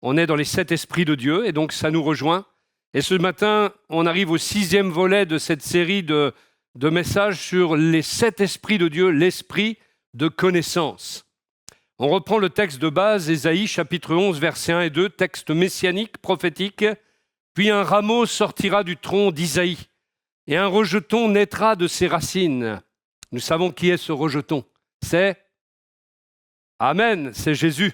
On est dans les 7 esprits de Dieu et donc ça nous rejoint. Et ce matin, on arrive au 6e volet de cette série de messages sur les 7 esprits de Dieu, l'esprit de connaissance. On reprend le texte de base, Ésaïe chapitre 11, versets 1 et 2, texte messianique, prophétique. Puis un rameau sortira du tronc d'Isaïe et un rejeton naîtra de ses racines. Nous savons qui est ce rejeton. C'est Amen, c'est Jésus.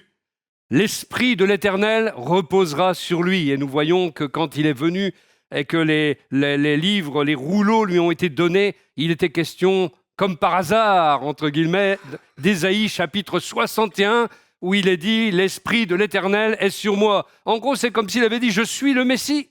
L'Esprit de l'Éternel reposera sur lui. Et nous voyons que quand il est venu et que les livres, les rouleaux lui ont été donnés, il était question, comme par hasard, entre guillemets, d'Ésaïe chapitre 61, où il est dit « L'Esprit de l'Éternel est sur moi ». En gros, c'est comme s'il avait dit « Je suis le Messie ».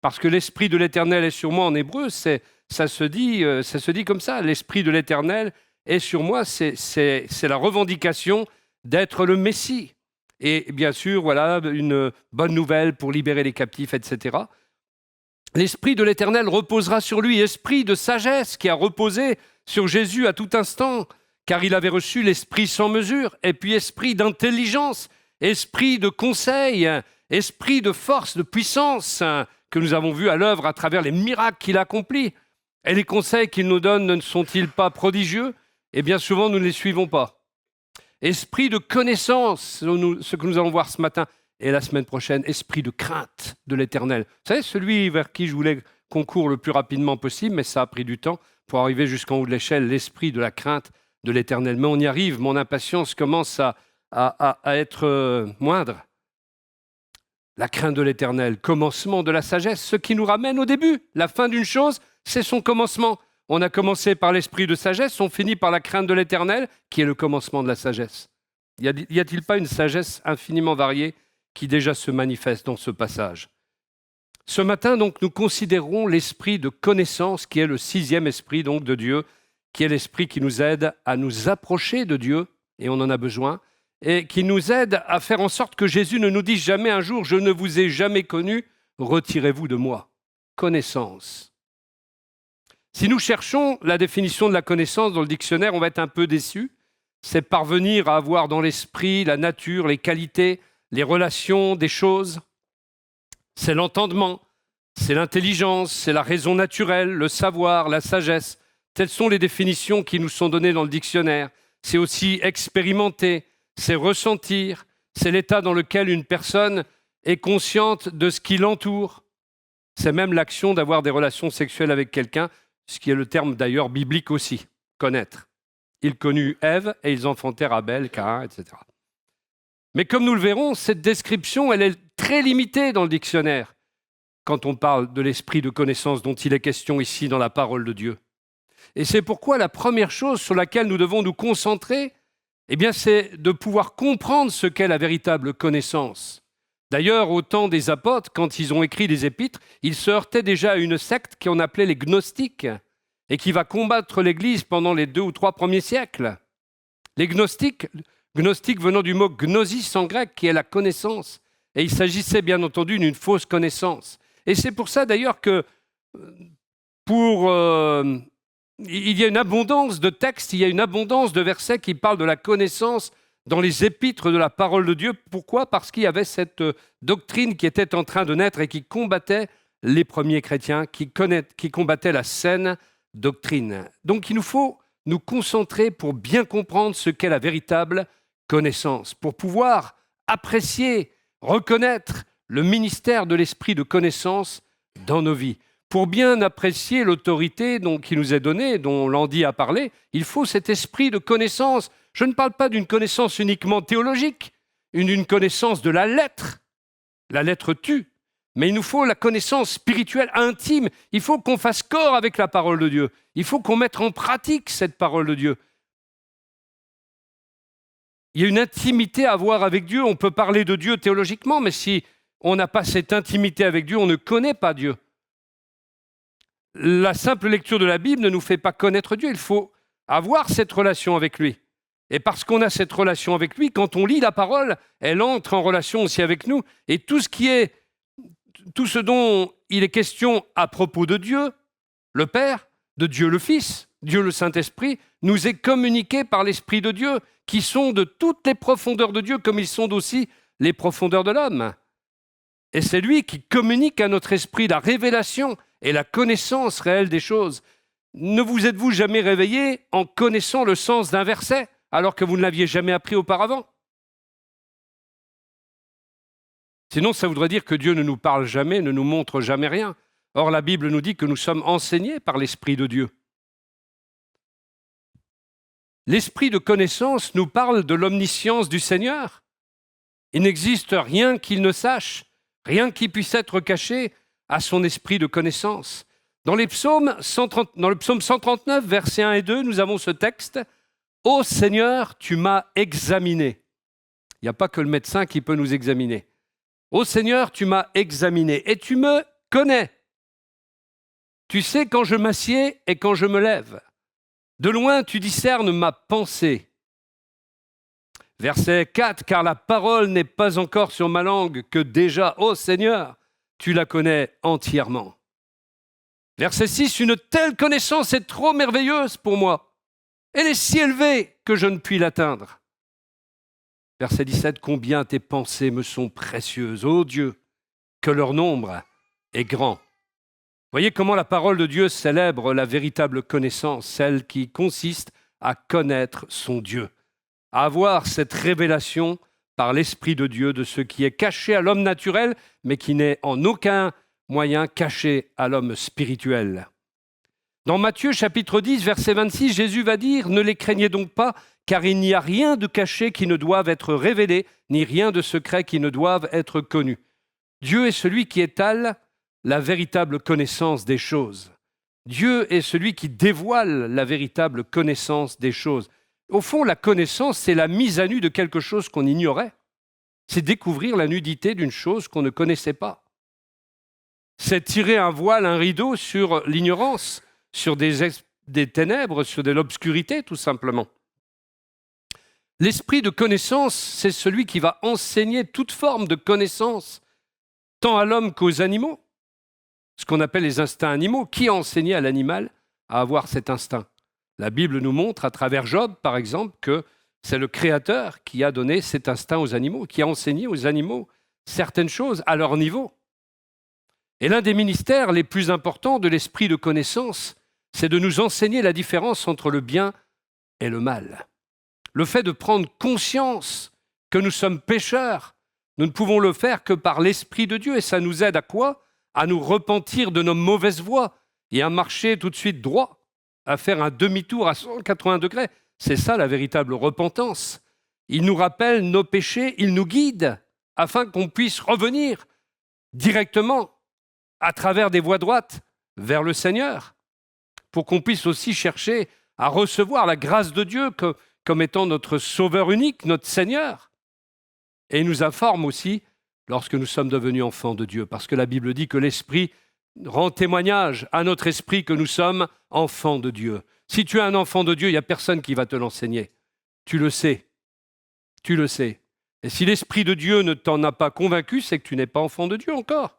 Parce que l'Esprit de l'Éternel est sur moi en hébreu, ça se dit comme ça. L'Esprit de l'Éternel est sur moi, c'est la revendication d'être le Messie. Et bien sûr, voilà, une bonne nouvelle pour libérer les captifs, etc. L'Esprit de l'Éternel reposera sur lui, esprit de sagesse qui a reposé sur Jésus à tout instant, car il avait reçu l'Esprit sans mesure, et puis esprit d'intelligence, esprit de conseil, esprit de force, de puissance, que nous avons vu à l'œuvre à travers les miracles qu'il accomplit. Et les conseils qu'il nous donne ne sont-ils pas prodigieux? Et bien souvent, nous ne les suivons pas. Esprit de connaissance, ce que nous allons voir ce matin et la semaine prochaine, esprit de crainte de l'Éternel. Vous savez, celui vers qui je voulais qu'on court le plus rapidement possible, mais ça a pris du temps pour arriver jusqu'en haut de l'échelle, l'esprit de la crainte de l'Éternel. Mais on y arrive, mon impatience commence à être moindre. La crainte de l'Éternel, commencement de la sagesse, ce qui nous ramène au début. La fin d'une chose, c'est son commencement. On a commencé par l'esprit de sagesse, on finit par la crainte de l'Éternel, qui est le commencement de la sagesse. Y a-t-il pas une sagesse infiniment variée qui déjà se manifeste dans ce passage? Ce matin, donc, nous considérons l'esprit de connaissance, qui est le 6e esprit donc, de Dieu, qui est l'esprit qui nous aide à nous approcher de Dieu, et on en a besoin, et qui nous aide à faire en sorte que Jésus ne nous dise jamais un jour « Je ne vous ai jamais connu, retirez-vous de moi ». Connaissance. Si nous cherchons la définition de la connaissance dans le dictionnaire, on va être un peu déçus. C'est parvenir à avoir dans l'esprit la nature, les qualités, les relations des choses. C'est l'entendement, c'est l'intelligence, c'est la raison naturelle, le savoir, la sagesse. Telles sont les définitions qui nous sont données dans le dictionnaire. C'est aussi expérimenter, c'est ressentir, c'est l'état dans lequel une personne est consciente de ce qui l'entoure. C'est même l'action d'avoir des relations sexuelles avec quelqu'un, ce qui est le terme d'ailleurs biblique aussi, connaître. Ils connurent Ève et ils enfantèrent Abel, Caïn, etc. Mais comme nous le verrons, cette description, elle est très limitée dans le dictionnaire quand on parle de l'esprit de connaissance dont il est question ici dans la parole de Dieu. Et c'est pourquoi la première chose sur laquelle nous devons nous concentrer, eh bien, c'est de pouvoir comprendre ce qu'est la véritable connaissance. D'ailleurs, au temps des apôtres, quand ils ont écrit des épîtres, ils se heurtaient déjà à une secte qu'on appelait les gnostiques et qui va combattre l'Église pendant les 2 ou 3 premiers siècles. Les gnostiques venant du mot gnosis en grec, qui est la connaissance. Et il s'agissait bien entendu d'une fausse connaissance. Et c'est pour ça d'ailleurs que il y a une abondance de textes, il y a une abondance de versets qui parlent de la connaissance dans les épîtres de la parole de Dieu. Pourquoi ? Parce qu'il y avait cette doctrine qui était en train de naître et qui combattait les premiers chrétiens, qui combattait la saine doctrine. Donc il nous faut nous concentrer pour bien comprendre ce qu'est la véritable connaissance, pour pouvoir apprécier, reconnaître le ministère de l'esprit de connaissance dans nos vies. Pour bien apprécier l'autorité qui nous est donnée, dont Landy a parlé, il faut cet esprit de connaissance. Je ne parle pas d'une connaissance uniquement théologique, d'une connaissance de la lettre tue, mais il nous faut la connaissance spirituelle intime. Il faut qu'on fasse corps avec la parole de Dieu. Il faut qu'on mette en pratique cette parole de Dieu. Il y a une intimité à avoir avec Dieu. On peut parler de Dieu théologiquement, mais si on n'a pas cette intimité avec Dieu, on ne connaît pas Dieu. La simple lecture de la Bible ne nous fait pas connaître Dieu. Il faut avoir cette relation avec lui. Et parce qu'on a cette relation avec lui, quand on lit la parole, elle entre en relation aussi avec nous. Et tout ce dont il est question à propos de Dieu, le Père, de Dieu le Fils, Dieu le Saint-Esprit, nous est communiqué par l'Esprit de Dieu, qui sont de toutes les profondeurs de Dieu, comme ils sont aussi les profondeurs de l'homme. Et c'est lui qui communique à notre esprit la révélation et la connaissance réelle des choses. Ne vous êtes-vous jamais réveillé en connaissant le sens d'un verset alors que vous ne l'aviez jamais appris auparavant? Sinon, ça voudrait dire que Dieu ne nous parle jamais, ne nous montre jamais rien. Or, la Bible nous dit que nous sommes enseignés par l'Esprit de Dieu. L'Esprit de connaissance nous parle de l'omniscience du Seigneur. Il n'existe rien qu'il ne sache, rien qui puisse être caché à son esprit de connaissance. Dans le psaume 139, versets 1 et 2, nous avons ce texte. « Ô Seigneur, tu m'as examiné ». Il n'y a pas que le médecin qui peut nous examiner. « Ô Seigneur, tu m'as examiné et tu me connais. Tu sais quand je m'assieds et quand je me lève. De loin, tu discernes ma pensée. » Verset 4, « Car la parole n'est pas encore sur ma langue que déjà, ô Seigneur, tu la connais entièrement. » Verset 6, « Une telle connaissance est trop merveilleuse pour moi. Elle est si élevée que je ne puis l'atteindre. » Verset 17, « Combien tes pensées me sont précieuses, ô Dieu, que leur nombre est grand. » Voyez comment la parole de Dieu célèbre la véritable connaissance, celle qui consiste à connaître son Dieu, à avoir cette révélation par l'Esprit de Dieu de ce qui est caché à l'homme naturel, mais qui n'est en aucun moyen caché à l'homme spirituel. Dans Matthieu chapitre 10, verset 26, Jésus va dire « Ne les craignez donc pas, car il n'y a rien de caché qui ne doive être révélé, ni rien de secret qui ne doive être connu. » Dieu est celui qui étale la véritable connaissance des choses. Dieu est celui qui dévoile la véritable connaissance des choses. Au fond, la connaissance, c'est la mise à nu de quelque chose qu'on ignorait. C'est découvrir la nudité d'une chose qu'on ne connaissait pas. C'est tirer un voile, un rideau sur l'ignorance, sur des ténèbres, sur de l'obscurité, tout simplement. L'esprit de connaissance, c'est celui qui va enseigner toute forme de connaissance, tant à l'homme qu'aux animaux. Ce qu'on appelle les instincts animaux. Qui a enseigné à l'animal à avoir cet instinct? La Bible nous montre, à travers Job, par exemple, que c'est le Créateur qui a donné cet instinct aux animaux, qui a enseigné aux animaux certaines choses à leur niveau. Et l'un des ministères les plus importants de l'esprit de connaissance, c'est de nous enseigner la différence entre le bien et le mal. Le fait de prendre conscience que nous sommes pécheurs, nous ne pouvons le faire que par l'Esprit de Dieu. Et ça nous aide à quoi? À nous repentir de nos mauvaises voies et à marcher tout de suite droit, à faire un demi-tour à 180 degrés. C'est ça la véritable repentance. Il nous rappelle nos péchés, il nous guide afin qu'on puisse revenir directement à travers des voies droites vers le Seigneur, pour qu'on puisse aussi chercher à recevoir la grâce de Dieu comme étant notre Sauveur unique, notre Seigneur. Et il nous informe aussi lorsque nous sommes devenus enfants de Dieu, parce que la Bible dit que l'Esprit rend témoignage à notre esprit que nous sommes enfants de Dieu. Si tu es un enfant de Dieu, il n'y a personne qui va te l'enseigner. Tu le sais. Tu le sais. Et si l'Esprit de Dieu ne t'en a pas convaincu, c'est que tu n'es pas enfant de Dieu encore.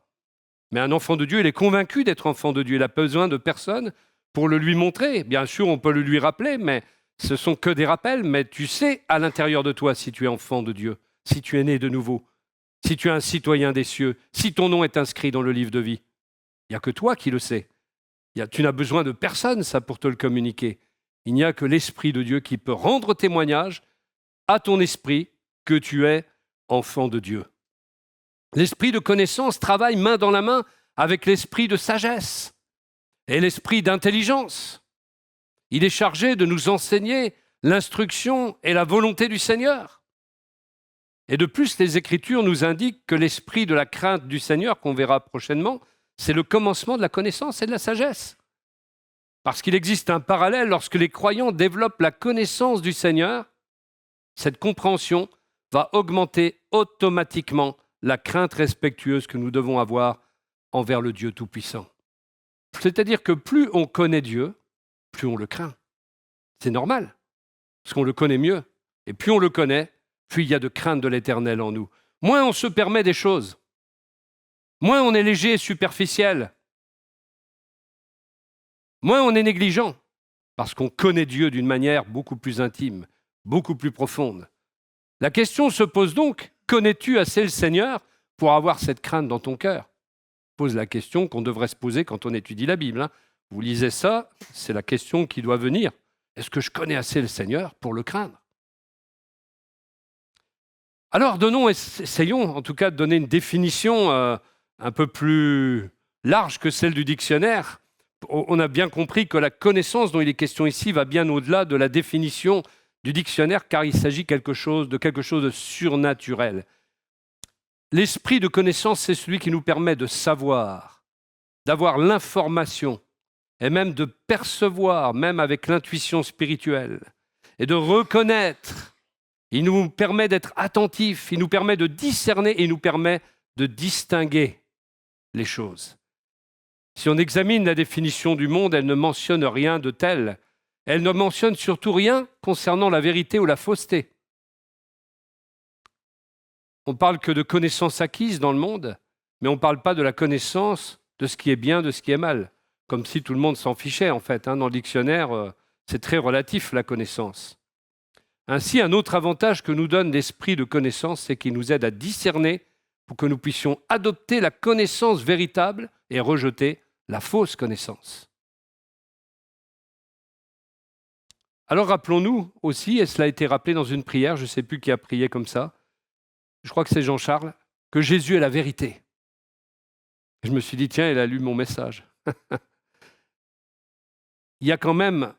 Mais un enfant de Dieu, il est convaincu d'être enfant de Dieu. Il n'a pas besoin de personne pour le lui montrer. Bien sûr, on peut le lui rappeler, mais ce sont que des rappels. Mais tu sais à l'intérieur de toi si tu es enfant de Dieu, si tu es né de nouveau, si tu es un citoyen des cieux, si ton nom est inscrit dans le livre de vie. Il n'y a que toi qui le sais. Tu n'as besoin de personne, ça, pour te le communiquer. Il n'y a que l'Esprit de Dieu qui peut rendre témoignage à ton esprit que tu es enfant de Dieu. L'esprit de connaissance travaille main dans la main avec l'esprit de sagesse et l'esprit d'intelligence. Il est chargé de nous enseigner l'instruction et la volonté du Seigneur. Et de plus, les Écritures nous indiquent que l'esprit de la crainte du Seigneur, qu'on verra prochainement, c'est le commencement de la connaissance et de la sagesse. Parce qu'il existe un parallèle lorsque les croyants développent la connaissance du Seigneur, cette compréhension va augmenter automatiquement la crainte respectueuse que nous devons avoir envers le Dieu Tout-Puissant. C'est-à-dire que plus on connaît Dieu, plus on le craint. C'est normal, parce qu'on le connaît mieux. Et plus on le connaît, plus il y a de crainte de l'Éternel en nous. Moins on se permet des choses, moins on est léger et superficiel, moins on est négligent, parce qu'on connaît Dieu d'une manière beaucoup plus intime, beaucoup plus profonde. La question se pose donc, connais-tu assez le Seigneur pour avoir cette crainte dans ton cœur? Pose la question qu'on devrait se poser quand on étudie la Bible. Hein. Vous lisez ça, c'est la question qui doit venir. Est-ce que je connais assez le Seigneur pour le craindre? Alors essayons en tout cas de donner une définition un peu plus large que celle du dictionnaire. On a bien compris que la connaissance dont il est question ici va bien au-delà de la définition du dictionnaire, car il s'agit de quelque chose de surnaturel. L'esprit de connaissance, c'est celui qui nous permet de savoir, d'avoir l'information, et même de percevoir, même avec l'intuition spirituelle, et de reconnaître. Il nous permet d'être attentifs, il nous permet de discerner et il nous permet de distinguer les choses. Si on examine la définition du monde, elle ne mentionne rien de tel. Elle ne mentionne surtout rien concernant la vérité ou la fausseté. On parle que de connaissances acquises dans le monde, mais on ne parle pas de la connaissance de ce qui est bien, de ce qui est mal. Comme si tout le monde s'en fichait, en fait. Hein. Dans le dictionnaire, c'est très relatif, la connaissance. Ainsi, un autre avantage que nous donne l'esprit de connaissance, c'est qu'il nous aide à discerner pour que nous puissions adopter la connaissance véritable et rejeter la fausse connaissance. Alors rappelons-nous aussi, et cela a été rappelé dans une prière, je ne sais plus qui a prié comme ça, je crois que c'est Jean-Charles, que Jésus est la vérité. Je me suis dit, tiens, il a lu mon message. Il y a quand même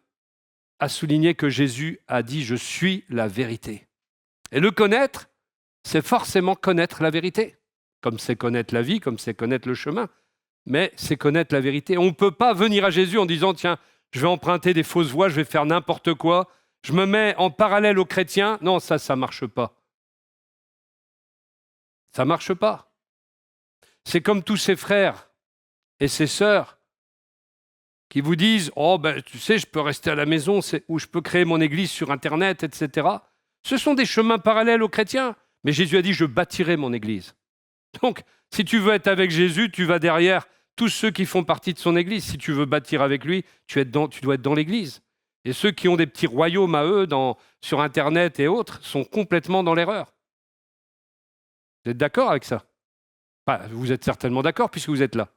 à souligner que Jésus a dit « Je suis la vérité ». Et le connaître, c'est forcément connaître la vérité. Comme c'est connaître la vie, comme c'est connaître le chemin. Mais c'est connaître la vérité. On ne peut pas venir à Jésus en disant « Tiens, je vais emprunter des fausses voies, je vais faire n'importe quoi. Je me mets en parallèle aux chrétiens. » Non, ça ne marche pas. Ça ne marche pas. C'est comme tous ces frères et ces sœurs qui vous disent « Oh, ben, tu sais, je peux rester à la maison ou je peux créer mon église sur Internet, etc. » Ce sont des chemins parallèles aux chrétiens. Mais Jésus a dit « Je bâtirai mon église. » Donc, si tu veux être avec Jésus, tu vas derrière tous ceux qui font partie de son église. Si tu veux bâtir avec lui, tu dois être dans l'église. Et ceux qui ont des petits royaumes à eux sur Internet et autres sont complètement dans l'erreur. Vous êtes d'accord avec ça? Vous êtes certainement d'accord puisque vous êtes là.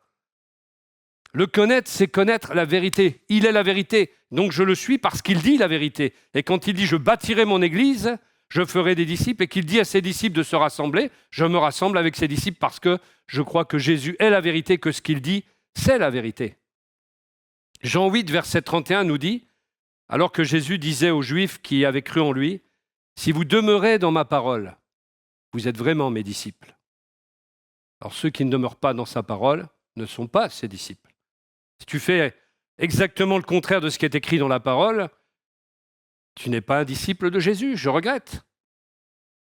Le connaître, c'est connaître la vérité. Il est la vérité, donc je le suis parce qu'il dit la vérité. Et quand il dit « je bâtirai mon église », je ferai des disciples, et qu'il dit à ses disciples de se rassembler, je me rassemble avec ses disciples parce que je crois que Jésus est la vérité, que ce qu'il dit, c'est la vérité. Jean 8, verset 31 nous dit, alors que Jésus disait aux Juifs qui avaient cru en lui, « Si vous demeurez dans ma parole, vous êtes vraiment mes disciples. » Alors ceux qui ne demeurent pas dans sa parole ne sont pas ses disciples. Si tu fais exactement le contraire de ce qui est écrit dans la parole, tu n'es pas un disciple de Jésus, je regrette.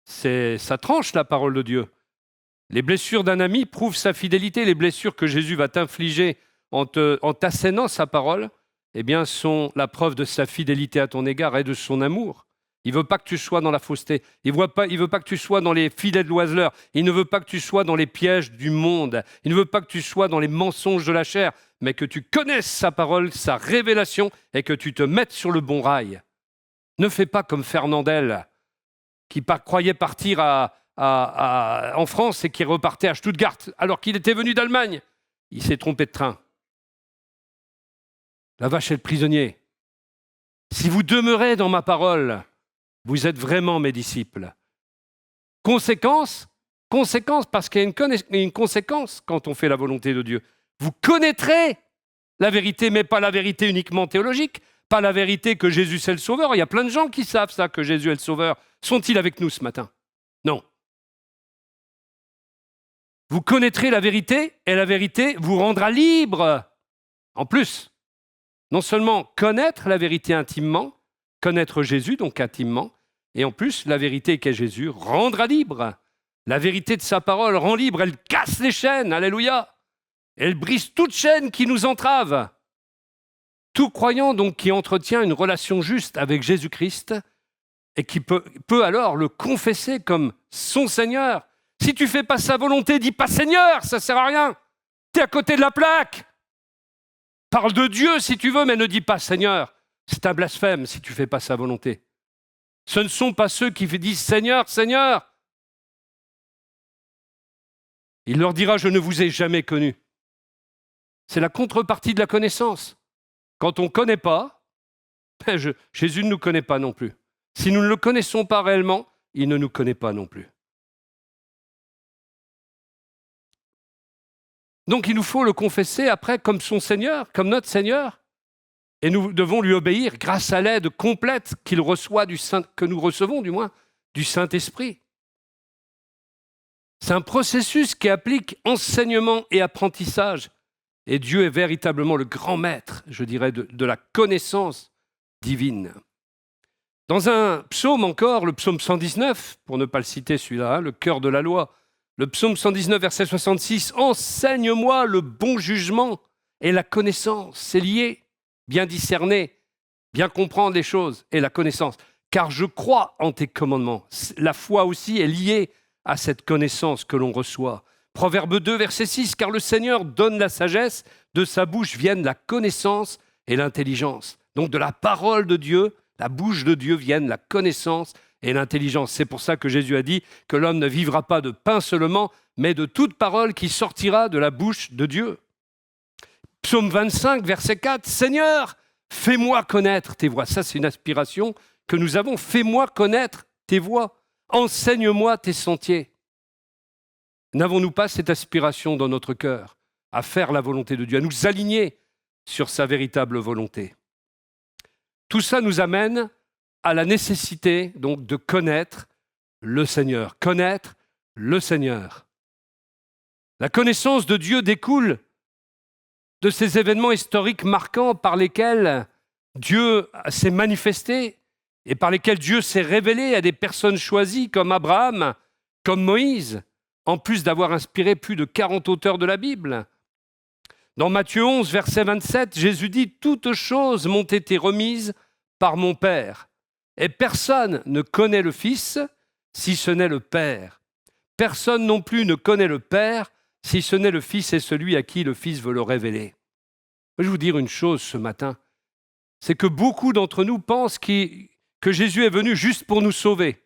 Ça tranche la parole de Dieu. Les blessures d'un ami prouvent sa fidélité. Les blessures que Jésus va t'infliger en t'assénant sa parole, eh bien, sont la preuve de sa fidélité à ton égard et de son amour. Il ne veut pas que tu sois dans la fausseté. Il ne veut pas que tu sois dans les filets de l'oiseleur. Il ne veut pas que tu sois dans les pièges du monde. Il ne veut pas que tu sois dans les mensonges de la chair, mais que tu connaisses sa parole, sa révélation, et que tu te mettes sur le bon rail. Ne fais pas comme Fernandel, qui croyait partir en France et qui repartait à Stuttgart, alors qu'il était venu d'Allemagne. Il s'est trompé de train. La vache est le prisonnier. Si vous demeurez dans ma parole, vous êtes vraiment mes disciples. Conséquence, parce qu'il y a une conséquence quand on fait la volonté de Dieu. Vous connaîtrez la vérité, mais pas la vérité uniquement théologique, pas la vérité que Jésus est le Sauveur. Il y a plein de gens qui savent ça, que Jésus est le Sauveur. Sont-ils avec nous ce matin? Non. Vous connaîtrez la vérité, et la vérité vous rendra libre. En plus, non seulement connaître la vérité intimement, connaître Jésus donc intimement, et en plus, la vérité qu'est Jésus rendra libre. La vérité de sa parole rend libre, elle casse les chaînes, alléluia. Elle brise toute chaîne qui nous entrave. Tout croyant donc qui entretient une relation juste avec Jésus-Christ et qui peut alors le confesser comme son Seigneur. Si tu ne fais pas sa volonté, dis pas Seigneur, ça ne sert à rien. Tu es à côté de la plaque. Parle de Dieu si tu veux, mais ne dis pas Seigneur. C'est un blasphème si tu ne fais pas sa volonté. Ce ne sont pas ceux qui disent « Seigneur, Seigneur ». Il leur dira « Je ne vous ai jamais connu ». C'est la contrepartie de la connaissance. Quand on ne connaît pas, Jésus ne nous connaît pas non plus. Si nous ne le connaissons pas réellement, il ne nous connaît pas non plus. Donc il nous faut le confesser après comme son Seigneur, comme notre Seigneur. Et nous devons lui obéir grâce à l'aide complète qu'il reçoit que nous recevons du moins, du Saint-Esprit. C'est un processus qui applique enseignement et apprentissage. Et Dieu est véritablement le grand maître, je dirais, de la connaissance divine. Dans un psaume encore, le psaume 119, pour ne pas le citer celui-là, le cœur de la loi, le psaume 119, verset 66, « Enseigne-moi le bon jugement et la connaissance ». C'est lié, bien discerner, bien comprendre les choses et la connaissance. Car je crois en tes commandements. La foi aussi est liée à cette connaissance que l'on reçoit. Proverbe 2, verset 6, « Car le Seigneur donne la sagesse, de sa bouche viennent la connaissance et l'intelligence. » Donc de la parole de Dieu, la bouche de Dieu viennent la connaissance et l'intelligence. C'est pour ça que Jésus a dit que l'homme ne vivra pas de pain seulement, mais de toute parole qui sortira de la bouche de Dieu. Psaume 25, verset 4, « Seigneur, fais-moi connaître tes voies. » Ça, c'est une aspiration que nous avons. « Fais-moi connaître tes voies. Enseigne-moi tes sentiers. » N'avons-nous pas cette aspiration dans notre cœur à faire la volonté de Dieu, à nous aligner sur sa véritable volonté? Tout ça nous amène à la nécessité donc de connaître le Seigneur. Connaître le Seigneur. La connaissance de Dieu découle de ces événements historiques marquants par lesquels Dieu s'est manifesté et par lesquels Dieu s'est révélé à des personnes choisies comme Abraham, comme Moïse, en plus d'avoir inspiré plus de 40 auteurs de la Bible. Dans Matthieu 11, verset 27, Jésus dit « Toutes choses m'ont été remises par mon Père, et personne ne connaît le Fils si ce n'est le Père. Personne non plus ne connaît le Père si ce n'est le Fils et celui à qui le Fils veut le révéler. » Je vais vous dire une chose ce matin, c'est que beaucoup d'entre nous pensent que Jésus est venu juste pour nous sauver.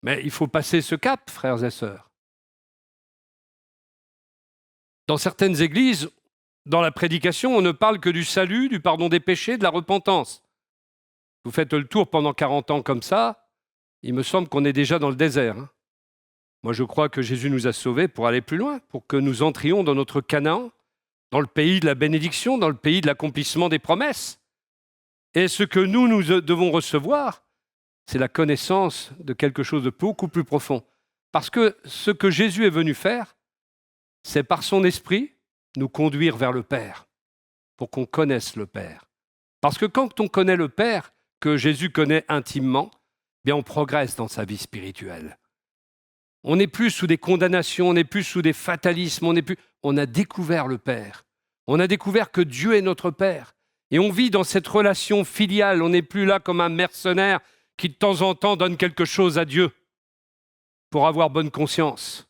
Mais il faut passer ce cap, frères et sœurs. Dans certaines églises, dans la prédication, on ne parle que du salut, du pardon des péchés, de la repentance. Vous faites le tour pendant 40 ans comme ça, il me semble qu'on est déjà dans le désert. Moi, je crois que Jésus nous a sauvés pour aller plus loin, pour que nous entrions dans notre Canaan, dans le pays de la bénédiction, dans le pays de l'accomplissement des promesses. Et ce que nous devons recevoir, c'est la connaissance de quelque chose de beaucoup plus profond. Parce que ce que Jésus est venu faire, c'est par son esprit nous conduire vers le Père, pour qu'on connaisse le Père. Parce que quand on connaît le Père, que Jésus connaît intimement, bien on progresse dans sa vie spirituelle. On n'est plus sous des condamnations, on n'est plus sous des fatalismes, on a découvert le Père. On a découvert que Dieu est notre Père. Et on vit dans cette relation filiale, on n'est plus là comme un mercenaire qui de temps en temps donne quelque chose à Dieu pour avoir bonne conscience.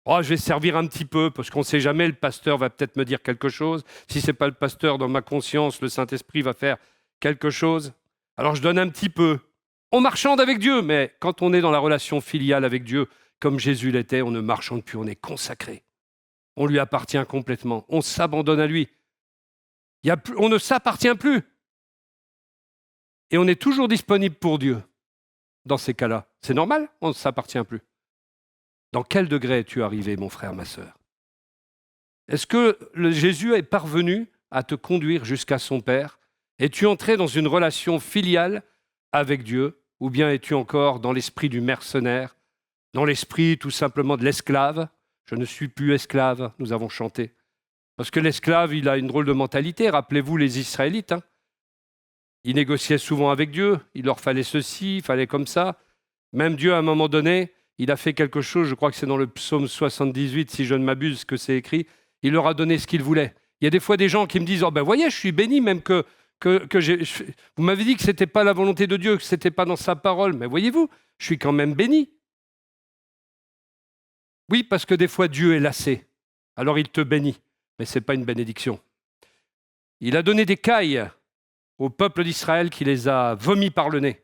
Oh, je vais servir un petit peu, parce qu'on ne sait jamais, le pasteur va peut-être me dire quelque chose. Si ce n'est pas le pasteur, dans ma conscience, le Saint-Esprit va faire quelque chose. Alors je donne un petit peu. On marchande avec Dieu, mais quand on est dans la relation filiale avec Dieu, comme Jésus l'était, on ne marchande plus, on est consacré. On lui appartient complètement, on s'abandonne à lui. On ne s'appartient plus. Et on est toujours disponible pour Dieu dans ces cas-là. C'est normal, on ne s'appartient plus. Dans quel degré es-tu arrivé, mon frère, ma sœur? Est-ce que Jésus est parvenu à te conduire jusqu'à son Père? Es-tu entré dans une relation filiale avec Dieu? Ou bien es-tu encore dans l'esprit du mercenaire, dans l'esprit tout simplement de l'esclave? Je ne suis plus esclave, nous avons chanté. Parce que l'esclave, il a une drôle de mentalité. Rappelez-vous les Israélites. Ils négociaient souvent avec Dieu. Il leur fallait ceci, il fallait comme ça. Même Dieu, à un moment donné, il a fait quelque chose, je crois que c'est dans le psaume 78, si je ne m'abuse, que c'est écrit. Il leur a donné ce qu'ils voulaient. Il y a des fois des gens qui me disent « Oh ben voyez, je suis béni même que vous m'avez dit que ce n'était pas la volonté de Dieu, que ce n'était pas dans sa parole. Mais voyez-vous, je suis quand même béni. » Oui, parce que des fois Dieu est lassé. Alors il te bénit. Mais ce n'est pas une bénédiction. Il a donné des cailles au peuple d'Israël qui les a vomis par le nez.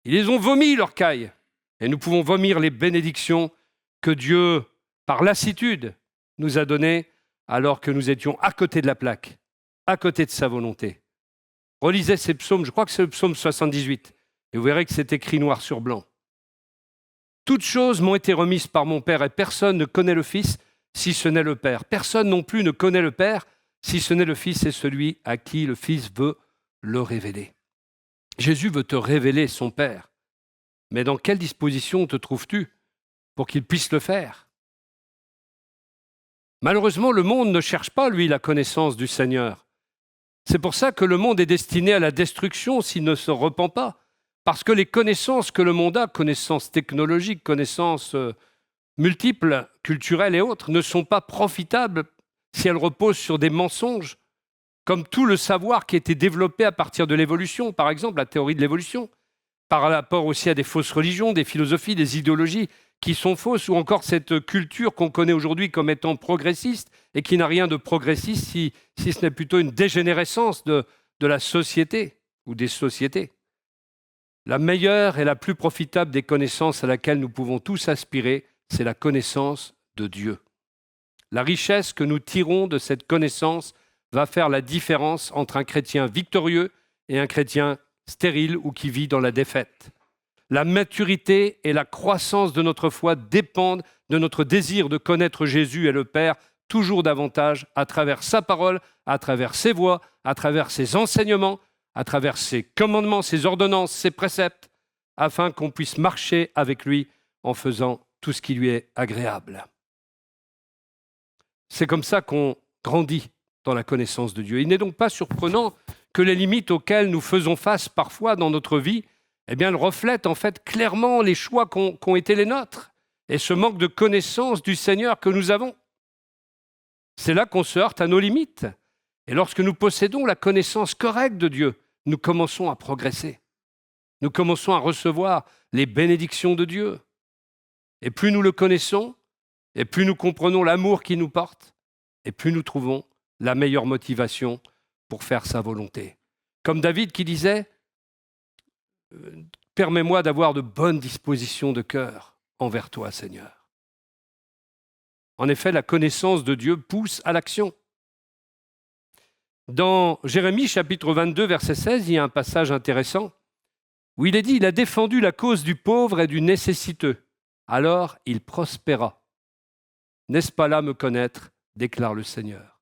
Ils les ont vomis, leurs cailles. Et nous pouvons vomir les bénédictions que Dieu, par lassitude, nous a données alors que nous étions à côté de la plaque, à côté de sa volonté. Relisez ces psaumes, je crois que c'est le psaume 78, et vous verrez que c'est écrit noir sur blanc. Toutes choses m'ont été remises par mon Père, et personne ne connaît le Fils si ce n'est le Père. Personne non plus ne connaît le Père si ce n'est le Fils et celui à qui le Fils veut le révéler. Jésus veut te révéler son Père. Mais dans quelle disposition te trouves-tu pour qu'il puisse le faire? Malheureusement, le monde ne cherche pas, lui, la connaissance du Seigneur. C'est pour ça que le monde est destiné à la destruction s'il ne se repent pas. Parce que les connaissances que le monde a, connaissances technologiques, connaissances multiples, culturelles et autres, ne sont pas profitables si elles reposent sur des mensonges, comme tout le savoir qui a été développé à partir de l'évolution, par exemple la théorie de l'évolution, par rapport aussi à des fausses religions, des philosophies, des idéologies qui sont fausses, ou encore cette culture qu'on connaît aujourd'hui comme étant progressiste et qui n'a rien de progressiste si ce n'est plutôt une dégénérescence de la société ou des sociétés. La meilleure et la plus profitable des connaissances à laquelle nous pouvons tous aspirer, c'est la connaissance de Dieu. La richesse que nous tirons de cette connaissance va faire la différence entre un chrétien victorieux et un chrétien stérile ou qui vit dans la défaite. La maturité et la croissance de notre foi dépendent de notre désir de connaître Jésus et le Père toujours davantage à travers sa parole, à travers ses voies, à travers ses enseignements, à travers ses commandements, ses ordonnances, ses préceptes, afin qu'on puisse marcher avec lui en faisant tout ce qui lui est agréable. C'est comme ça qu'on grandit dans la connaissance de Dieu. Il n'est donc pas surprenant que les limites auxquelles nous faisons face parfois dans notre vie, elles reflètent en fait clairement les choix qu'ont été les nôtres et ce manque de connaissance du Seigneur que nous avons. C'est là qu'on se heurte à nos limites. Et lorsque nous possédons la connaissance correcte de Dieu, nous commençons à progresser. Nous commençons à recevoir les bénédictions de Dieu. Et plus nous le connaissons, et plus nous comprenons l'amour qu'il nous porte, et plus nous trouvons la meilleure motivation pour faire sa volonté. Comme David qui disait « Permets-moi d'avoir de bonnes dispositions de cœur envers toi, Seigneur. » En effet, la connaissance de Dieu pousse à l'action. Dans Jérémie chapitre 22, verset 16, il y a un passage intéressant où il est dit « Il a défendu la cause du pauvre et du nécessiteux. Alors il prospéra. N'est-ce pas là me connaître, déclare le Seigneur. »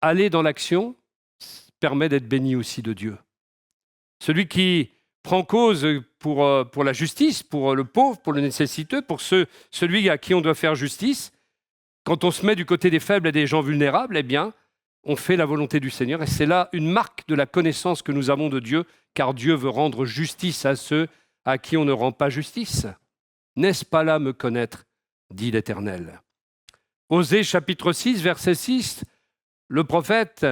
Aller dans l'action permet d'être béni aussi de Dieu. Celui qui prend cause pour la justice, pour le pauvre, pour le nécessiteux, pour celui à qui on doit faire justice, quand on se met du côté des faibles et des gens vulnérables, eh bien, on fait la volonté du Seigneur. Et c'est là une marque de la connaissance que nous avons de Dieu, car Dieu veut rendre justice à ceux à qui on ne rend pas justice. N'est-ce pas là me connaître, dit l'Éternel. Osée chapitre 6, verset 6, le prophète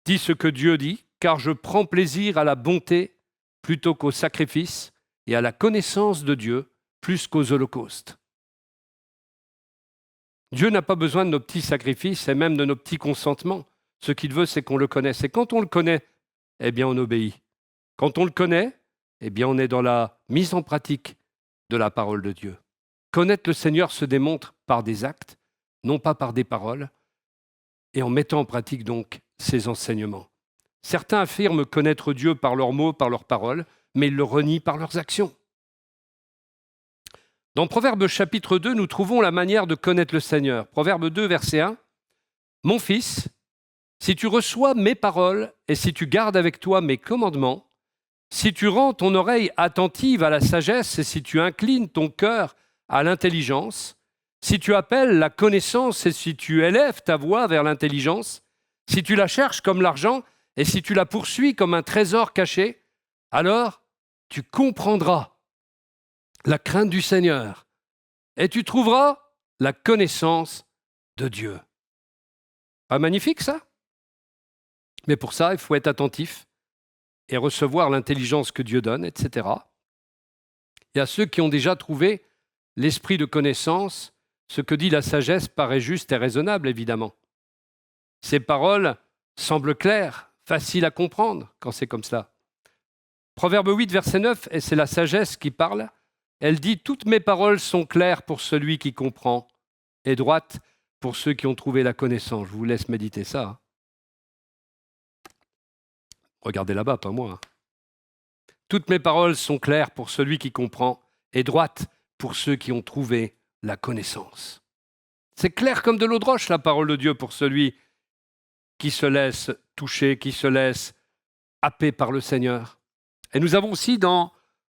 dit ce que Dieu dit, car je prends plaisir à la bonté plutôt qu'au sacrifice et à la connaissance de Dieu plus qu'aux holocaustes. Dieu n'a pas besoin de nos petits sacrifices et même de nos petits consentements. Ce qu'il veut, c'est qu'on le connaisse. Et quand on le connaît, eh bien, on obéit. Quand on le connaît, eh bien, on est dans la mise en pratique de la parole de Dieu. Connaître le Seigneur se démontre par des actes, non pas par des paroles, et en mettant en pratique donc ses enseignements. Certains affirment connaître Dieu par leurs mots, par leurs paroles, mais ils le renient par leurs actions. Dans Proverbe chapitre 2, nous trouvons la manière de connaître le Seigneur. Proverbe 2, verset 1. « Mon fils, si tu reçois mes paroles et si tu gardes avec toi mes commandements, si tu rends ton oreille attentive à la sagesse et si tu inclines ton cœur à l'intelligence, si tu appelles la connaissance et si tu élèves ta voix vers l'intelligence, si tu la cherches comme l'argent et si tu la poursuis comme un trésor caché, alors tu comprendras la crainte du Seigneur et tu trouveras la connaissance de Dieu. » Pas magnifique ça? Mais pour ça, il faut être attentif et recevoir l'intelligence que Dieu donne, etc. Et à ceux qui ont déjà trouvé l'esprit de connaissance, ce que dit la sagesse paraît juste et raisonnable, évidemment. Ces paroles semblent claires, faciles à comprendre quand c'est comme cela. Proverbe 8, verset 9, et c'est la sagesse qui parle, elle dit « Toutes mes paroles sont claires pour celui qui comprend et droites pour ceux qui ont trouvé la connaissance. » Je vous laisse méditer ça. Hein. Regardez là-bas, pas moi. Hein. Toutes mes paroles sont claires pour celui qui comprend et droites pour ceux qui ont trouvé la connaissance. C'est clair comme de l'eau de roche, la parole de Dieu, pour celui qui se laisse toucher, qui se laisse happer par le Seigneur. Et nous avons aussi dans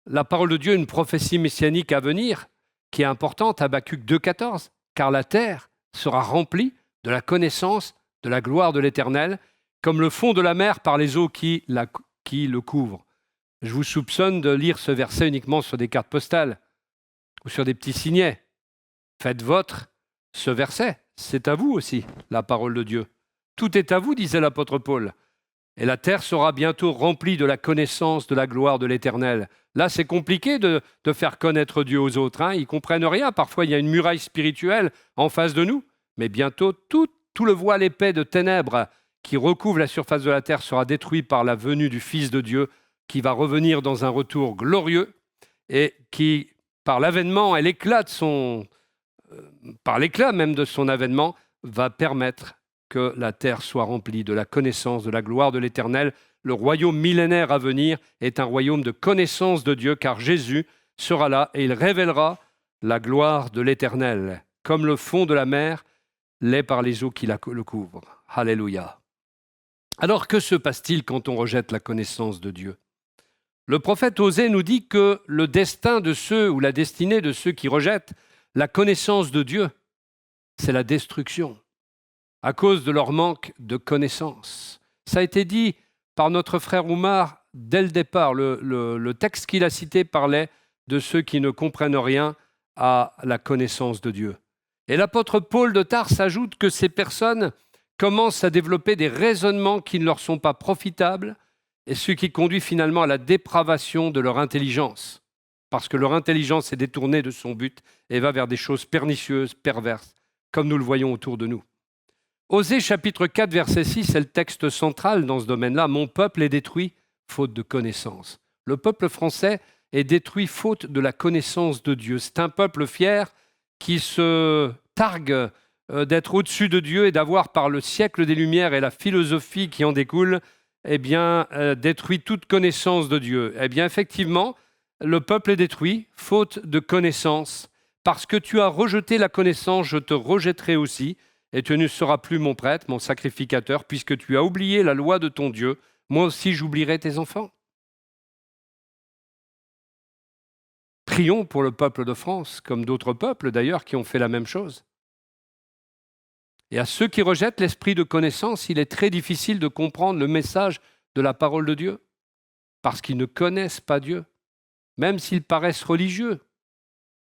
la parole de Dieu une prophétie messianique à venir qui est importante, Habacuc 2,14, car la terre sera remplie de la connaissance de la gloire de l'Éternel, comme le fond de la mer par les eaux qui le couvrent. Je vous soupçonne de lire ce verset uniquement sur des cartes postales ou sur des petits signets. Faites vôtre ce verset, c'est à vous aussi, la parole de Dieu. Tout est à vous, disait l'apôtre Paul. Et la terre sera bientôt remplie de la connaissance de la gloire de l'Éternel. Là, c'est compliqué de faire connaître Dieu aux autres. Hein. Ils ne comprennent rien. Parfois, il y a une muraille spirituelle en face de nous. Mais bientôt, tout le voile épais de ténèbres qui recouvre la surface de la terre sera détruit par la venue du Fils de Dieu qui va revenir dans un retour glorieux et qui, par l'avènement et l'éclat par l'éclat même de son avènement, va permettre que la terre soit remplie de la connaissance de la gloire de l'Éternel. Le royaume millénaire à venir est un royaume de connaissance de Dieu, car Jésus sera là et il révélera la gloire de l'Éternel, comme le fond de la mer l'est par les eaux qui le couvrent. Alléluia. Alors que se passe-t-il quand on rejette la connaissance de Dieu ? Le prophète Osée nous dit que le destin de ceux ou la destinée de ceux qui rejettent la connaissance de Dieu, c'est la destruction, à cause de leur manque de connaissance. Ça a été dit par notre frère Oumar dès le départ. Le texte qu'il a cité parlait de ceux qui ne comprennent rien à la connaissance de Dieu. Et l'apôtre Paul de Tarse ajoute que ces personnes commencent à développer des raisonnements qui ne leur sont pas profitables, et ce qui conduit finalement à la dépravation de leur intelligence, parce que leur intelligence est détournée de son but et va vers des choses pernicieuses, perverses, comme nous le voyons autour de nous. Osée chapitre 4, verset 6, c'est le texte central dans ce domaine-là. « Mon peuple est détruit faute de connaissance. » Le peuple français est détruit faute de la connaissance de Dieu. C'est un peuple fier qui se targue d'être au-dessus de Dieu et d'avoir, par le siècle des Lumières et la philosophie qui en découle, détruit toute connaissance de Dieu. Eh bien, effectivement, le peuple est détruit faute de connaissance. Parce que tu as rejeté la connaissance, je te rejetterai aussi, et tu ne seras plus mon prêtre, mon sacrificateur, puisque tu as oublié la loi de ton Dieu. Moi aussi, j'oublierai tes enfants. Prions pour le peuple de France, comme d'autres peuples d'ailleurs qui ont fait la même chose. Et à ceux qui rejettent l'esprit de connaissance, il est très difficile de comprendre le message de la parole de Dieu, parce qu'ils ne connaissent pas Dieu, même s'ils paraissent religieux.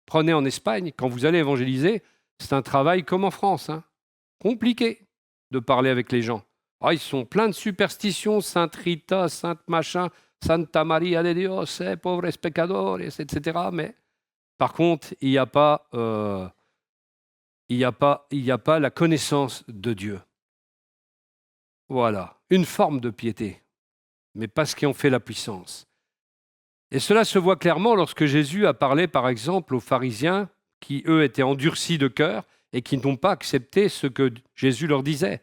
Prenez en Espagne, quand vous allez évangéliser, c'est un travail comme en France, compliqué de parler avec les gens. Ils sont pleins de superstitions, Sainte Rita, Sainte machin, Santa Maria de Dios, pobres pecadores, etc. Mais par contre, il n'y a pas la connaissance de Dieu. Voilà, une forme de piété, mais pas ce qui en fait la puissance. Et cela se voit clairement lorsque Jésus a parlé, par exemple, aux pharisiens qui, eux, étaient endurcis de cœur et qui n'ont pas accepté ce que Jésus leur disait.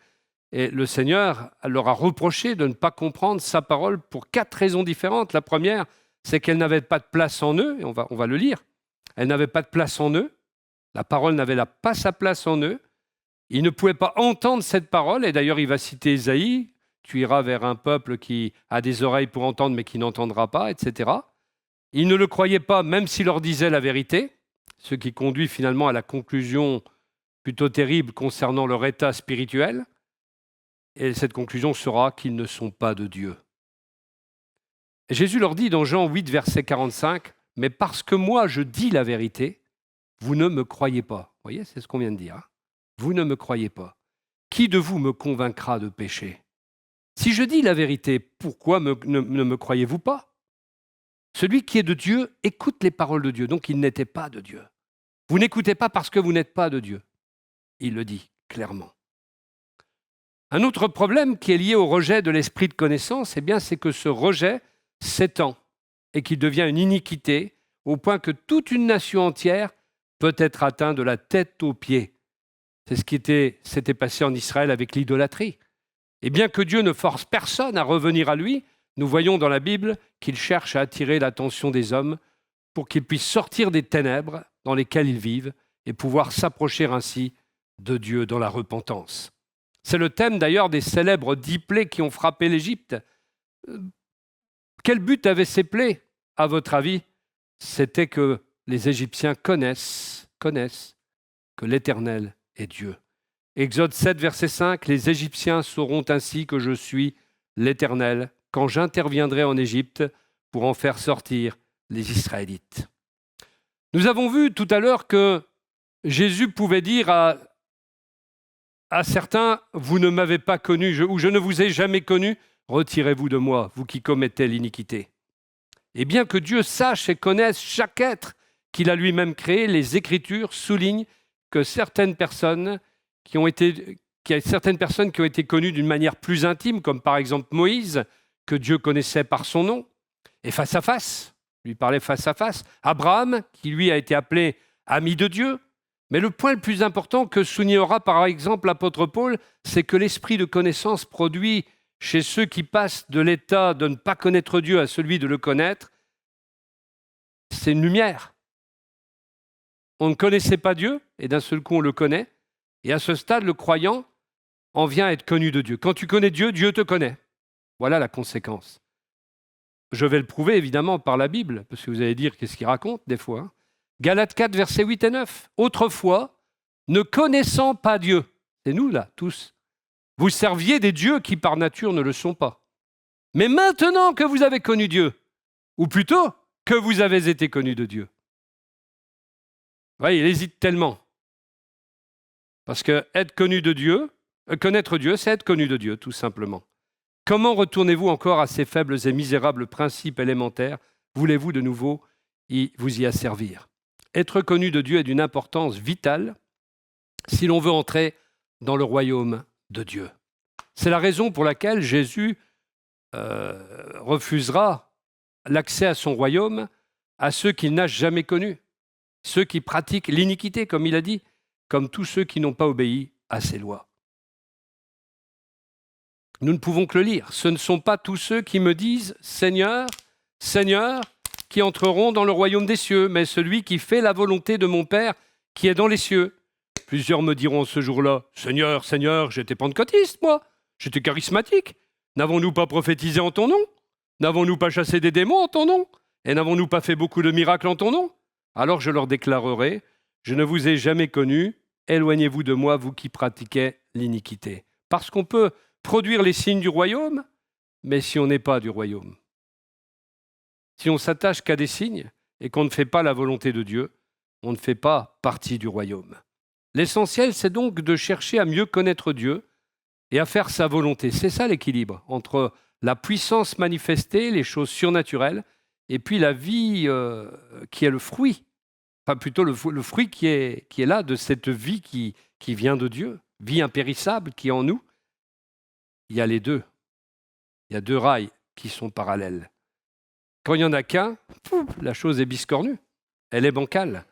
Et le Seigneur leur a reproché de ne pas comprendre sa parole pour 4 raisons différentes. La première, c'est qu'elle n'avait pas de place en eux, et on va le lire. Elle n'avait pas de place en eux. La parole n'avait pas sa place en eux. Ils ne pouvaient pas entendre cette parole. Et d'ailleurs, il va citer Ésaïe. Tu iras vers un peuple qui a des oreilles pour entendre, mais qui n'entendra pas, etc. Ils ne le croyaient pas, même s'il leur disait la vérité, ce qui conduit finalement à la conclusion plutôt terrible concernant leur état spirituel. Et cette conclusion sera qu'ils ne sont pas de Dieu. Et Jésus leur dit dans Jean 8, verset 45, « Mais parce que moi je dis la vérité, vous ne me croyez pas. » Vous voyez, c'est ce qu'on vient de dire. Vous ne me croyez pas. Qui de vous me convaincra de péché ? Si je dis la vérité, pourquoi ne me croyez-vous pas ? Celui qui est de Dieu écoute les paroles de Dieu, donc il n'était pas de Dieu. Vous n'écoutez pas parce que vous n'êtes pas de Dieu. Il le dit clairement. Un autre problème qui est lié au rejet de l'esprit de connaissance, eh bien, c'est que ce rejet s'étend et qu'il devient une iniquité au point que toute une nation entière peut être atteinte de la tête aux pieds. C'est ce qui s'était passé en Israël avec l'idolâtrie. Et bien que Dieu ne force personne à revenir à lui, nous voyons dans la Bible qu'il cherche à attirer l'attention des hommes pour qu'ils puissent sortir des ténèbres dans lesquelles ils vivent et pouvoir s'approcher ainsi de Dieu dans la repentance. C'est le thème d'ailleurs des célèbres 10 plaies qui ont frappé l'Égypte. Quel but avaient ces plaies, à votre avis? C'était que les Égyptiens connaissent que l'Éternel est Dieu. Exode 7, verset 5, « Les Égyptiens sauront ainsi que je suis l'Éternel quand j'interviendrai en Égypte pour en faire sortir les Israélites. » Nous avons vu tout à l'heure que Jésus pouvait dire à certains, « Vous ne m'avez pas connu, ou je ne vous ai jamais connu, retirez-vous de moi, vous qui commettez l'iniquité. » Et bien que Dieu sache et connaisse chaque être qu'il a lui-même créé, les Écritures soulignent que certaines personnes qui ont été connues d'une manière plus intime, comme par exemple Moïse, que Dieu connaissait par son nom, et face à face, lui parlait face à face, Abraham, qui lui a été appelé ami de Dieu. Mais le point le plus important que soulignera par exemple l'apôtre Paul, c'est que l'esprit de connaissance produit chez ceux qui passent de l'état de ne pas connaître Dieu à celui de le connaître, c'est une lumière. On ne connaissait pas Dieu, et d'un seul coup on le connaît, et à ce stade, le croyant en vient à être connu de Dieu. Quand tu connais Dieu, Dieu te connaît. Voilà la conséquence. Je vais le prouver évidemment par la Bible, parce que vous allez dire qu'est-ce qu'il raconte des fois. Hein. Galates 4, versets 8 et 9. « Autrefois, ne connaissant pas Dieu, c'est nous là, tous, vous serviez des dieux qui par nature ne le sont pas. Mais maintenant que vous avez connu Dieu, ou plutôt que vous avez été connu de Dieu. » Vous voyez, il hésite tellement. Parce que être connu de Dieu, connaître Dieu, c'est être connu de Dieu, tout simplement. Comment retournez-vous encore à ces faibles et misérables principes élémentaires? Voulez-vous de nouveau vous y asservir? Être connu de Dieu est d'une importance vitale si l'on veut entrer dans le royaume de Dieu. C'est la raison pour laquelle Jésus refusera l'accès à son royaume à ceux qu'il n'a jamais connus, ceux qui pratiquent l'iniquité, comme il a dit, comme tous ceux qui n'ont pas obéi à ses lois. Nous ne pouvons que le lire. Ce ne sont pas tous ceux qui me disent « Seigneur, Seigneur », qui entreront dans le royaume des cieux, mais celui qui fait la volonté de mon Père qui est dans les cieux. Plusieurs me diront ce jour-là « Seigneur, Seigneur, j'étais pentecôtiste, moi, j'étais charismatique. N'avons-nous pas prophétisé en ton nom? N'avons-nous pas chassé des démons en ton nom? Et n'avons-nous pas fait beaucoup de miracles en ton nom? Alors je leur déclarerai « Je ne vous ai jamais connu, éloignez-vous de moi, vous qui pratiquez l'iniquité. » Parce qu'on peut produire les signes du royaume, mais si on n'est pas du royaume. Si on s'attache qu'à des signes et qu'on ne fait pas la volonté de Dieu, on ne fait pas partie du royaume. L'essentiel, c'est donc de chercher à mieux connaître Dieu et à faire sa volonté. C'est ça l'équilibre entre la puissance manifestée, les choses surnaturelles, et puis la vie qui est le fruit, enfin plutôt le fruit qui est là de cette vie qui vient de Dieu, vie impérissable qui est en nous. Il y a les deux. Il y a deux rails qui sont parallèles. Quand il n'y en a qu'un, la chose est biscornue. Elle est bancale.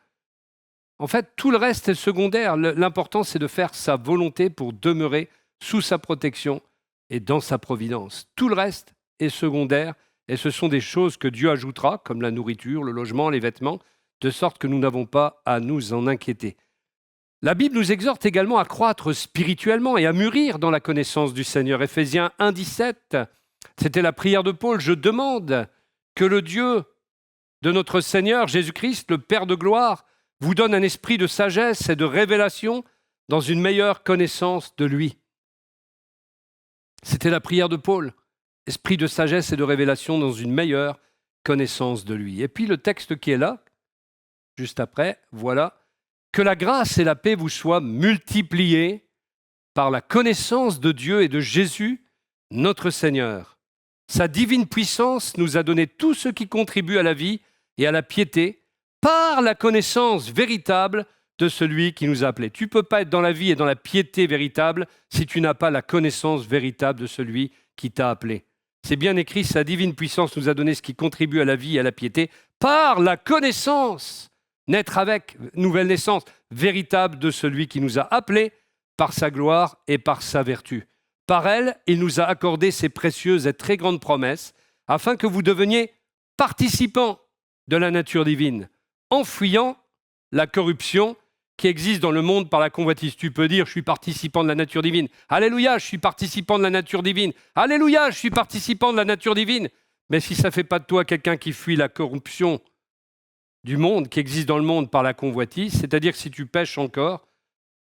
En fait, tout le reste est secondaire. L'important, c'est de faire sa volonté pour demeurer sous sa protection et dans sa providence. Tout le reste est secondaire et ce sont des choses que Dieu ajoutera, comme la nourriture, le logement, les vêtements, de sorte que nous n'avons pas à nous en inquiéter. La Bible nous exhorte également à croître spirituellement et à mûrir dans la connaissance du Seigneur. Éphésiens 1, 17, c'était la prière de Paul. « Je demande que le Dieu de notre Seigneur Jésus-Christ, le Père de gloire, vous donne un esprit de sagesse et de révélation dans une meilleure connaissance de lui. » C'était la prière de Paul. Esprit de sagesse et de révélation dans une meilleure connaissance de lui. Et puis le texte qui est là, juste après, voilà. Que la grâce et la paix vous soient multipliées par la connaissance de Dieu et de Jésus, notre Seigneur. Sa divine puissance nous a donné tout ce qui contribue à la vie et à la piété par la connaissance véritable de celui qui nous a appelés. Tu ne peux pas être dans la vie et dans la piété véritable si tu n'as pas la connaissance véritable de celui qui t'a appelé. C'est bien écrit, sa divine puissance nous a donné ce qui contribue à la vie et à la piété par la connaissance, naître avec, nouvelle naissance, véritable de celui qui nous a appelés par sa gloire et par sa vertu. Par elle, il nous a accordé ces précieuses et très grandes promesses afin que vous deveniez participants de la nature divine, en fuyant la corruption qui existe dans le monde par la convoitise. Tu peux dire, je suis participant de la nature divine. Alléluia, je suis participant de la nature divine. Alléluia, je suis participant de la nature divine. Mais si ça ne fait pas de toi quelqu'un qui fuit la corruption du monde, qui existe dans le monde par la convoitise, c'est-à-dire que si tu pèches encore,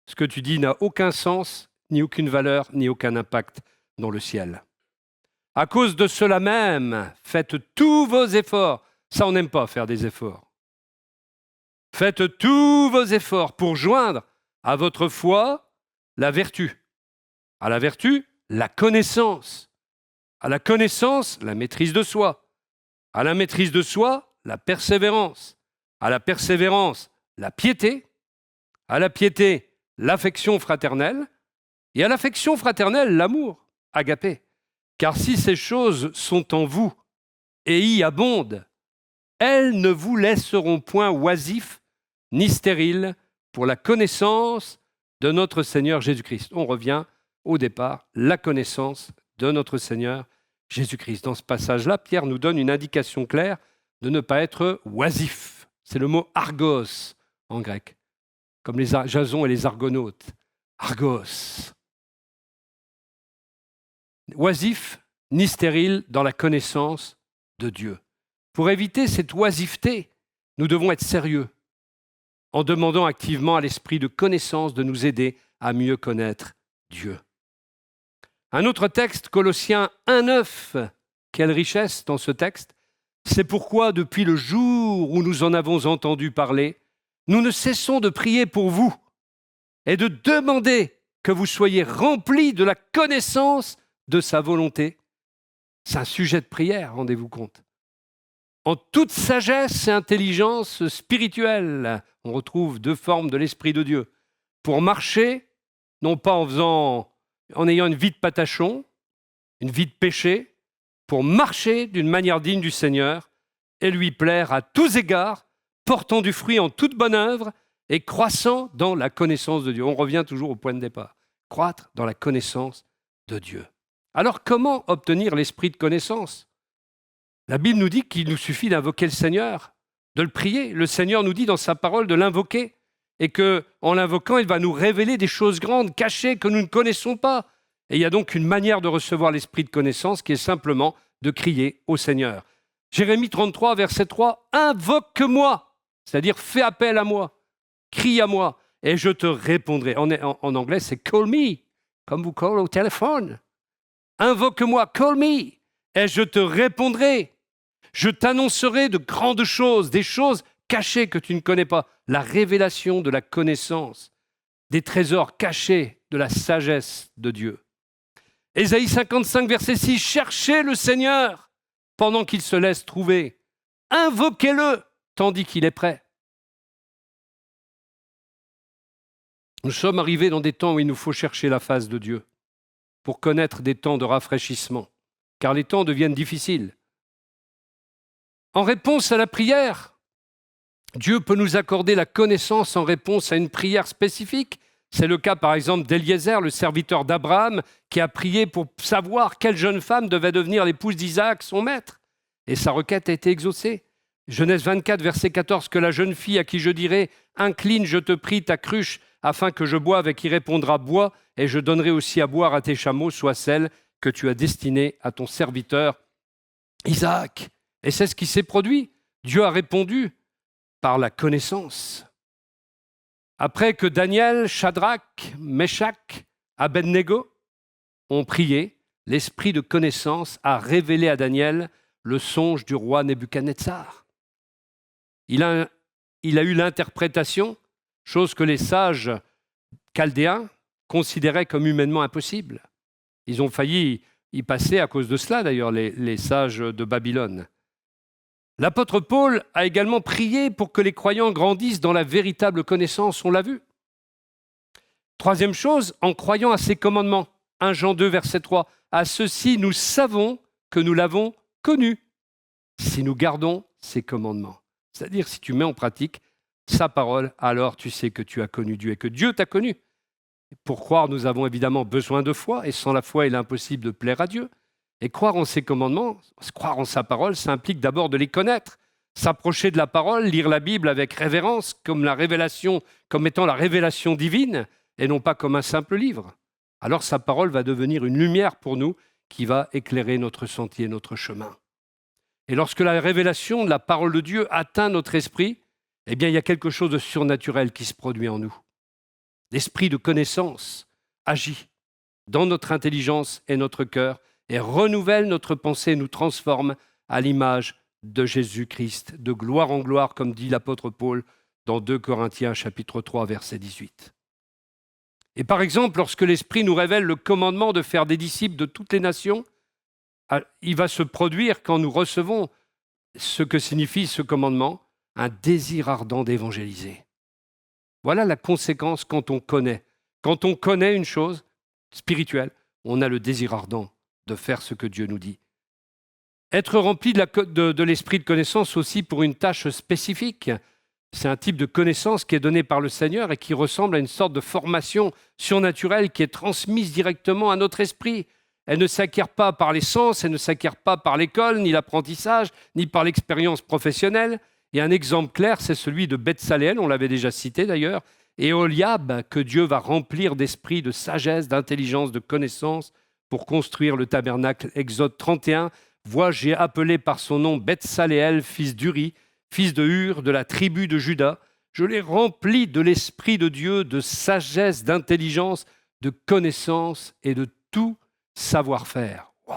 ce que tu dis n'a aucun sens, ni aucune valeur, ni aucun impact dans le ciel. À cause de cela même, faites tous vos efforts. Ça, on n'aime pas faire des efforts. Faites tous vos efforts pour joindre à votre foi la vertu. À la vertu, la connaissance. À la connaissance, la maîtrise de soi. À la maîtrise de soi, la persévérance. À la persévérance, la piété. À la piété, l'affection fraternelle. Et à l'affection fraternelle, l'amour, agapé. Car si ces choses sont en vous et y abondent, elles ne vous laisseront point oisifs ni stériles pour la connaissance de notre Seigneur Jésus-Christ. On revient au départ, la connaissance de notre Seigneur Jésus-Christ. Dans ce passage-là, Pierre nous donne une indication claire de ne pas être oisif. C'est le mot argos en grec, comme les Jason et les argonautes. Argos. Oisif ni stérile dans la connaissance de Dieu. Pour éviter cette oisiveté, nous devons être sérieux en demandant activement à l'esprit de connaissance de nous aider à mieux connaître Dieu. Un autre texte, Colossiens 1,9, quelle richesse dans ce texte. C'est pourquoi, depuis le jour où nous en avons entendu parler, nous ne cessons de prier pour vous et de demander que vous soyez remplis de la connaissance de sa volonté. C'est un sujet de prière, rendez-vous compte. En toute sagesse et intelligence spirituelle, on retrouve deux formes de l'Esprit de Dieu. Pour marcher, non pas en ayant une vie de patachon, une vie de péché, pour marcher d'une manière digne du Seigneur et lui plaire à tous égards, portant du fruit en toute bonne œuvre et croissant dans la connaissance de Dieu. On revient toujours au point de départ. Croître dans la connaissance de Dieu. Alors comment obtenir l'esprit de connaissance ? La Bible nous dit qu'il nous suffit d'invoquer le Seigneur, de le prier. Le Seigneur nous dit dans sa parole de l'invoquer et qu'en l'invoquant, il va nous révéler des choses grandes, cachées, que nous ne connaissons pas. Et il y a donc une manière de recevoir l'esprit de connaissance qui est simplement de crier au Seigneur. Jérémie 33, verset 3, « Invoque-moi », c'est-à-dire fais appel à moi, crie à moi, et je te répondrai. En anglais, c'est « call me », comme vous call au téléphone. « Invoque-moi, call me », et je te répondrai. Je t'annoncerai de grandes choses, des choses cachées que tu ne connais pas. La révélation de la connaissance, des trésors cachés de la sagesse de Dieu. Ésaïe 55, verset 6, « Cherchez le Seigneur pendant qu'il se laisse trouver. Invoquez-le tandis qu'il est prêt. » Nous sommes arrivés dans des temps où il nous faut chercher la face de Dieu pour connaître des temps de rafraîchissement, car les temps deviennent difficiles. En réponse à la prière, Dieu peut nous accorder la connaissance en réponse à une prière spécifique. C'est le cas, par exemple, d'Éliézer, le serviteur d'Abraham, qui a prié pour savoir quelle jeune femme devait devenir l'épouse d'Isaac, son maître. Et sa requête a été exaucée. Genèse 24, verset 14, « Que la jeune fille à qui je dirai « Incline, je te prie, ta cruche, afin que je boive » et qui répondra « Bois, et je donnerai aussi à boire à tes chameaux, soit celle que tu as destinée à ton serviteur Isaac. » Et c'est ce qui s'est produit. Dieu a répondu par la connaissance. Après que Daniel, Shadrach, Meshach, Abednego ont prié, l'esprit de connaissance a révélé à Daniel le songe du roi Nebuchadnezzar. Il a eu l'interprétation, chose que les sages chaldéens considéraient comme humainement impossible. Ils ont failli y passer à cause de cela, d'ailleurs, les sages de Babylone. L'apôtre Paul a également prié pour que les croyants grandissent dans la véritable connaissance, on l'a vu. Troisième chose, en croyant à ses commandements. 1 Jean 2, verset 3. À ceci, nous savons que nous l'avons connu, si nous gardons ses commandements. C'est-à-dire, si tu mets en pratique sa parole, alors tu sais que tu as connu Dieu et que Dieu t'a connu. Pour croire, nous avons évidemment besoin de foi, et sans la foi, il est impossible de plaire à Dieu. Et croire en ses commandements, croire en sa parole, ça implique d'abord de les connaître, s'approcher de la parole, lire la Bible avec révérence, comme étant la révélation divine, et non pas comme un simple livre. Alors sa parole va devenir une lumière pour nous qui va éclairer notre sentier, notre chemin. Et lorsque la révélation de la parole de Dieu atteint notre esprit, eh bien, il y a quelque chose de surnaturel qui se produit en nous. L'esprit de connaissance agit dans notre intelligence et notre cœur et renouvelle notre pensée et nous transforme à l'image de Jésus-Christ, de gloire en gloire, comme dit l'apôtre Paul dans 2 Corinthiens chapitre 3, verset 18. Et par exemple, lorsque l'Esprit nous révèle le commandement de faire des disciples de toutes les nations, il va se produire, quand nous recevons ce que signifie ce commandement, un désir ardent d'évangéliser. Voilà la conséquence quand on connaît. Quand on connaît une chose spirituelle, on a le désir ardent de faire ce que Dieu nous dit. Être rempli de l'esprit de connaissance aussi pour une tâche spécifique. C'est un type de connaissance qui est donné par le Seigneur et qui ressemble à une sorte de formation surnaturelle qui est transmise directement à notre esprit. Elle ne s'acquiert pas par les sens, elle ne s'acquiert pas par l'école, ni l'apprentissage, ni par l'expérience professionnelle. Et un exemple clair, c'est celui de Bethsaléel, on l'avait déjà cité d'ailleurs, et Oliab, que Dieu va remplir d'esprit, de sagesse, d'intelligence, de connaissance pour construire le tabernacle. Exode 31, « Vois, j'ai appelé par son nom Bethsaléel, fils d'Uri, fils de Hur, de la tribu de Juda. Je l'ai rempli de l'Esprit de Dieu, de sagesse, d'intelligence, de connaissance et de tout savoir-faire. » Wow.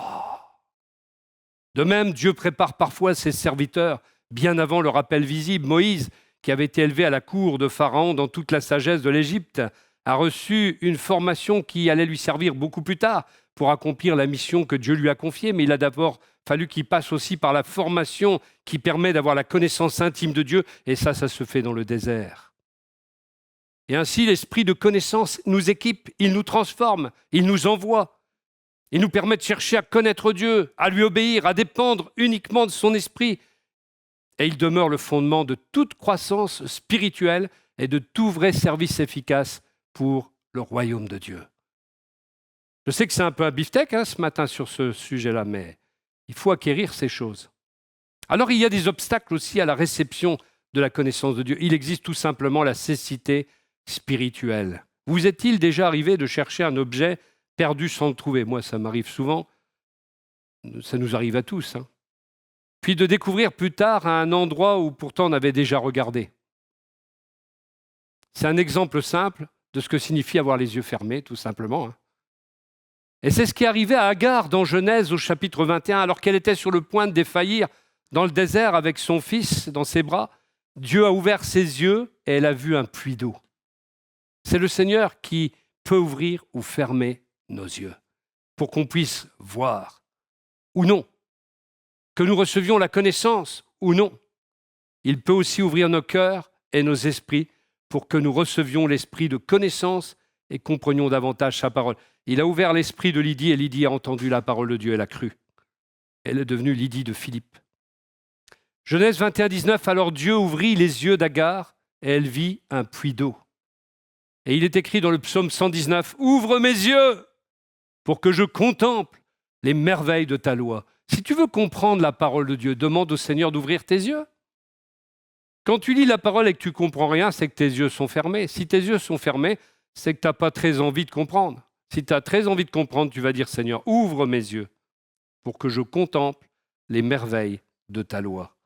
De même, Dieu prépare parfois ses serviteurs, bien avant leur appel visible. Moïse, qui avait été élevé à la cour de Pharaon dans toute la sagesse de l'Égypte, a reçu une formation qui allait lui servir beaucoup plus tard pour accomplir la mission que Dieu lui a confiée, mais il a d'abord fallu qu'il passe aussi par la formation qui permet d'avoir la connaissance intime de Dieu, et ça se fait dans le désert. Et ainsi, l'esprit de connaissance nous équipe, il nous transforme, il nous envoie, il nous permet de chercher à connaître Dieu, à lui obéir, à dépendre uniquement de son esprit, et il demeure le fondement de toute croissance spirituelle et de tout vrai service efficace pour le royaume de Dieu. Je sais que c'est un peu un beefsteak ce matin sur ce sujet-là, mais il faut acquérir ces choses. Alors il y a des obstacles aussi à la réception de la connaissance de Dieu. Il existe tout simplement la cécité spirituelle. Vous est-il déjà arrivé de chercher un objet perdu sans le trouver? Moi, ça m'arrive souvent. Ça nous arrive à tous. Puis de découvrir plus tard à un endroit où pourtant on avait déjà regardé. C'est un exemple simple de ce que signifie avoir les yeux fermés, tout simplement. Et c'est ce qui est arrivé à Agar dans Genèse au chapitre 21, alors qu'elle était sur le point de défaillir dans le désert avec son fils dans ses bras. Dieu a ouvert ses yeux et elle a vu un puits d'eau. C'est le Seigneur qui peut ouvrir ou fermer nos yeux pour qu'on puisse voir ou non, que nous recevions la connaissance ou non. Il peut aussi ouvrir nos cœurs et nos esprits pour que nous recevions l'esprit de connaissance et comprenions davantage sa parole. Il a ouvert l'esprit de Lydie et Lydie a entendu la parole de Dieu, elle a cru. Elle est devenue Lydie de Philippe. Genèse 21, 19, alors Dieu ouvrit les yeux d'Agar et elle vit un puits d'eau. Et il est écrit dans le psaume 119, « Ouvre mes yeux pour que je contemple les merveilles de ta loi. » Si tu veux comprendre la parole de Dieu, demande au Seigneur d'ouvrir tes yeux. Quand tu lis la parole et que tu ne comprends rien, c'est que tes yeux sont fermés. Si tes yeux sont fermés, c'est que tu n'as pas très envie de comprendre. Si tu as très envie de comprendre, tu vas dire, Seigneur, ouvre mes yeux pour que je contemple les merveilles de ta loi.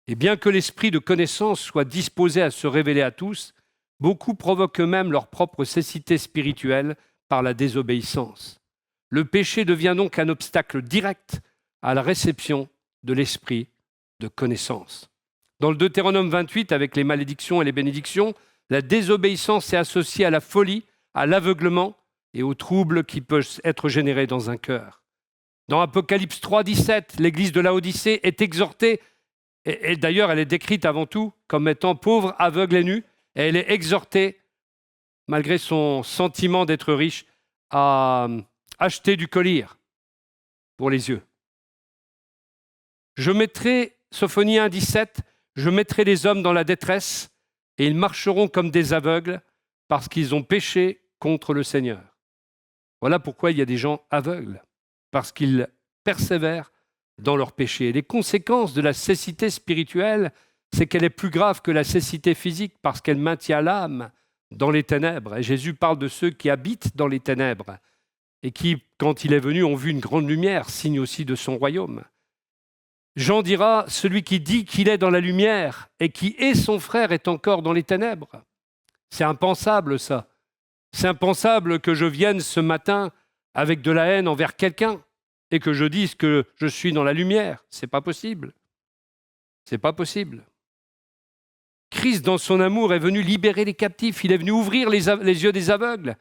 Et bien que l'esprit de connaissance soit disposé à se révéler à tous, beaucoup provoquent eux-mêmes leur propre cécité spirituelle par la désobéissance. Le péché devient donc un obstacle direct à la réception de l'esprit de connaissance. Dans le Deutéronome 28, avec les malédictions et les bénédictions, la désobéissance est associée à la folie, à l'aveuglement et aux troubles qui peuvent être générés dans un cœur. Dans Apocalypse 3, 17, l'église de Laodicée est exhortée Et d'ailleurs, elle est décrite avant tout comme étant pauvre, aveugle et nue. Et elle est exhortée, malgré son sentiment d'être riche, à acheter du collyre pour les yeux. Je mettrai, Sophonie 1, 17, je mettrai les hommes dans la détresse et ils marcheront comme des aveugles parce qu'ils ont péché contre le Seigneur. Voilà pourquoi il y a des gens aveugles, parce qu'ils persévèrent dans leur péché. Et les conséquences de la cécité spirituelle, c'est qu'elle est plus grave que la cécité physique parce qu'elle maintient l'âme dans les ténèbres. Et Jésus parle de ceux qui habitent dans les ténèbres et qui, quand il est venu, ont vu une grande lumière, signe aussi de son royaume. Jean dira, celui qui dit qu'il est dans la lumière et qui est son frère est encore dans les ténèbres. C'est impensable ça. C'est impensable que je vienne ce matin avec de la haine envers quelqu'un et que je dise que je suis dans la lumière. C'est pas possible. C'est pas possible. Christ, dans son amour, est venu libérer les captifs. Il est venu ouvrir les yeux des aveugles.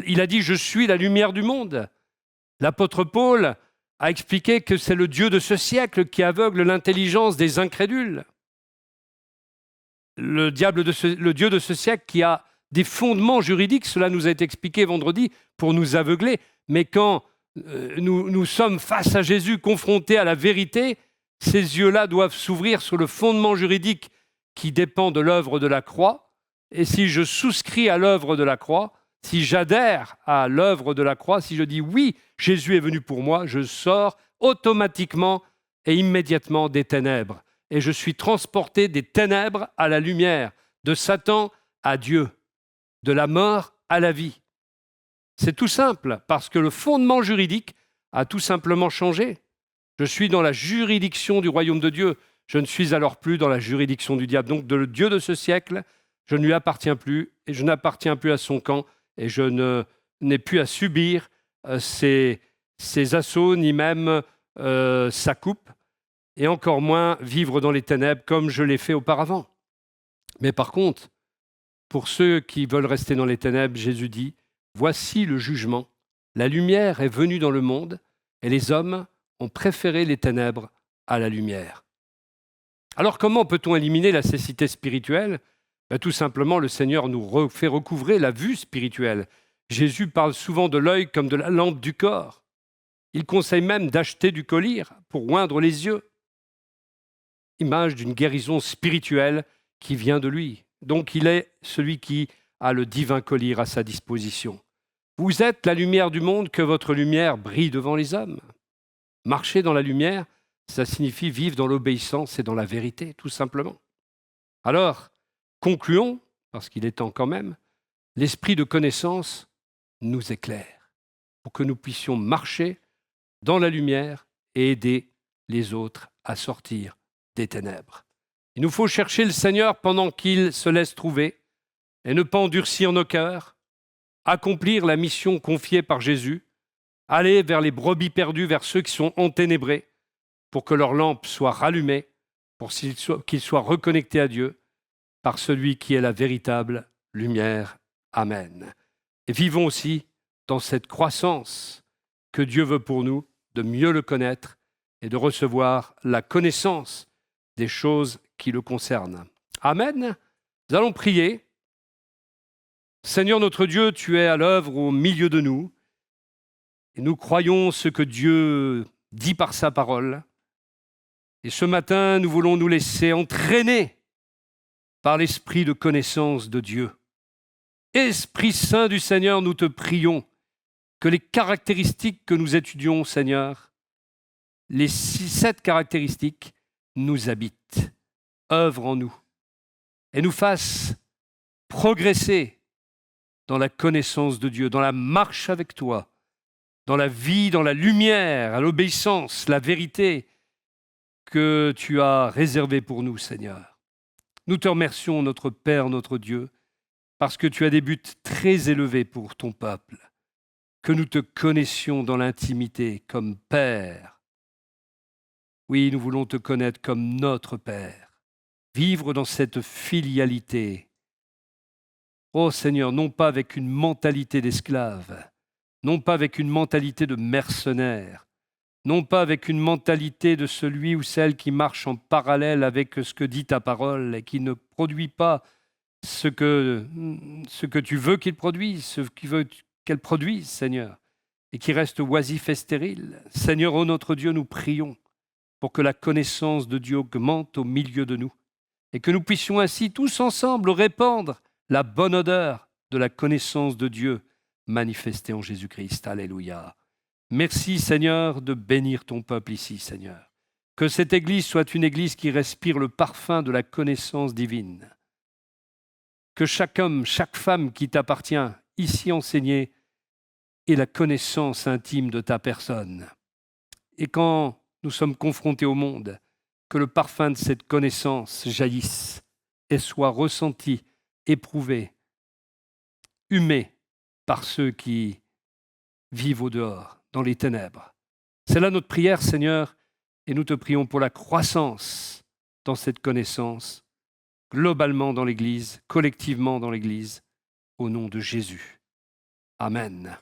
Il a dit, je suis la lumière du monde. L'apôtre Paul a expliqué que c'est le Dieu de ce siècle qui aveugle l'intelligence des incrédules. Le Dieu de ce siècle qui a des fondements juridiques, cela nous a été expliqué vendredi, pour nous aveugler. Mais quand nous sommes face à Jésus, confrontés à la vérité, ces yeux-là doivent s'ouvrir sur le fondement juridique qui dépend de l'œuvre de la croix. Et si je souscris à l'œuvre de la croix, si j'adhère à l'œuvre de la croix, si je dis oui, Jésus est venu pour moi, je sors automatiquement et immédiatement des ténèbres. Et je suis transporté des ténèbres à la lumière, de Satan à Dieu, de la mort à la vie. C'est tout simple, parce que le fondement juridique a tout simplement changé. Je suis dans la juridiction du royaume de Dieu. Je ne suis alors plus dans la juridiction du diable. Donc, le Dieu de ce siècle, je ne lui appartiens plus et je n'appartiens plus à son camp et je n'ai plus à subir ses assauts ni même sa coupe et encore moins vivre dans les ténèbres comme je l'ai fait auparavant. Mais par contre, pour ceux qui veulent rester dans les ténèbres, Jésus dit, voici le jugement. La lumière est venue dans le monde et les hommes ont préféré les ténèbres à la lumière. Alors comment peut-on éliminer la cécité spirituelle ? Tout simplement, le Seigneur nous fait recouvrer la vue spirituelle. Jésus parle souvent de l'œil comme de la lampe du corps. Il conseille même d'acheter du collyre pour oindre les yeux. Image d'une guérison spirituelle qui vient de lui. Donc il est celui qui a le divin collyre à sa disposition. Vous êtes la lumière du monde, que votre lumière brille devant les hommes. Marcher dans la lumière, ça signifie vivre dans l'obéissance et dans la vérité, tout simplement. Alors, concluons, parce qu'il est temps quand même, l'esprit de connaissance nous éclaire pour que nous puissions marcher dans la lumière et aider les autres à sortir des ténèbres. Il nous faut chercher le Seigneur pendant qu'il se laisse trouver et ne pas endurcir nos cœurs, accomplir la mission confiée par Jésus, aller vers les brebis perdues, vers ceux qui sont enténébrés, pour que leur lampe soit rallumée, pour qu'ils soient reconnectés à Dieu par celui qui est la véritable lumière. Amen. Et vivons aussi dans cette croissance que Dieu veut pour nous, de mieux le connaître et de recevoir la connaissance des choses qui le concernent. Amen. Nous allons prier. Seigneur notre Dieu, tu es à l'œuvre au milieu de nous. Et nous croyons ce que Dieu dit par sa parole. Et ce matin, nous voulons nous laisser entraîner par l'esprit de connaissance de Dieu. Esprit Saint du Seigneur, nous te prions que les caractéristiques que nous étudions, Seigneur, les 7 caractéristiques nous habitent, œuvrent en nous et nous fassent progresser dans la connaissance de Dieu, dans la marche avec toi, dans la vie, dans la lumière, à l'obéissance, la vérité que tu as réservée pour nous, Seigneur. Nous te remercions, notre Père, notre Dieu, parce que tu as des buts très élevés pour ton peuple, que nous te connaissions dans l'intimité comme Père. Oui, nous voulons te connaître comme notre Père, vivre dans cette filialité. Oh Seigneur, non pas avec une mentalité d'esclave, non pas avec une mentalité de mercenaire, non pas avec une mentalité de celui ou celle qui marche en parallèle avec ce que dit ta parole et qui ne produit pas ce que tu veux qu'il produise, ce qu'il veut qu'elle produise, Seigneur, et qui reste oisif et stérile. Seigneur, ô notre Dieu, nous prions pour que la connaissance de Dieu augmente au milieu de nous et que nous puissions ainsi tous ensemble répandre la bonne odeur de la connaissance de Dieu manifestée en Jésus-Christ. Alléluia. Merci, Seigneur, de bénir ton peuple ici, Seigneur. Que cette Église soit une Église qui respire le parfum de la connaissance divine. Que chaque homme, chaque femme qui t'appartient, ici enseigné, ait la connaissance intime de ta personne. Et quand nous sommes confrontés au monde, que le parfum de cette connaissance jaillisse et soit ressenti, éprouvé, humé par ceux qui vivent au dehors, dans les ténèbres. C'est là notre prière, Seigneur, et nous te prions pour la croissance dans cette connaissance, globalement dans l'Église, collectivement dans l'Église, au nom de Jésus. Amen.